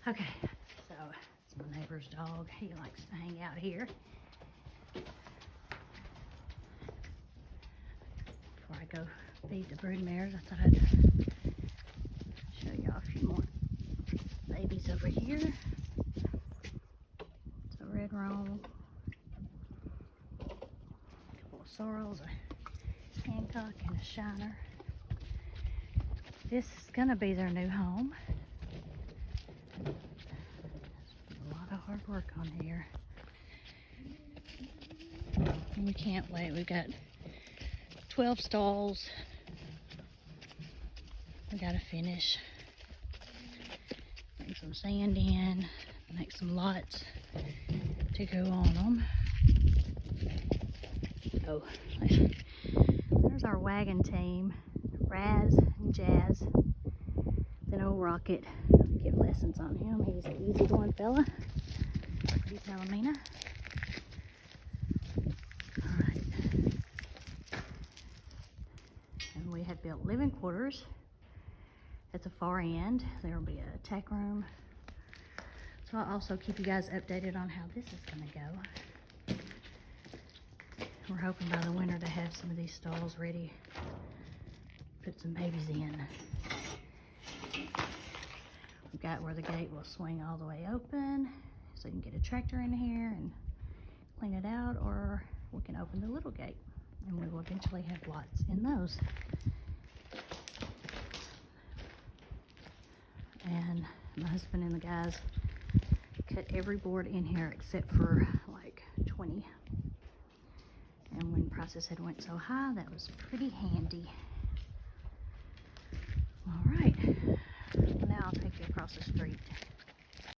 Okay, so it's my neighbor's dog. He likes to hang out here. Before I go feed the brood mares, I thought I'd show y'all a few more babies over here. It's a red roan, a couple of sorrels, a Hancock, and a shiner. This is gonna be their new home. A lot of hard work on here. And we can't wait. We've got 12 stalls. We gotta finish. Bring some sand in, make some lots to go on them. Oh, there's our wagon team. Raz and Jazz. Then old Rocket. We give lessons on him. He's an easygoing fella. Pretty Palomina. Alright. And we have built living quarters at the far end. There will be a tech room. So I'll also keep you guys updated on how this is going to go. We're hoping by the winter to have some of these stalls ready. Put some babies in. We've got where the gate will swing all the way open, so you can get a tractor in here and clean it out, or we can open the little gate, and we will eventually have lots in those. And my husband and the guys cut every board in here except for like 20. And when prices had went so high, that was pretty handy. All right, now I'll take you across the street.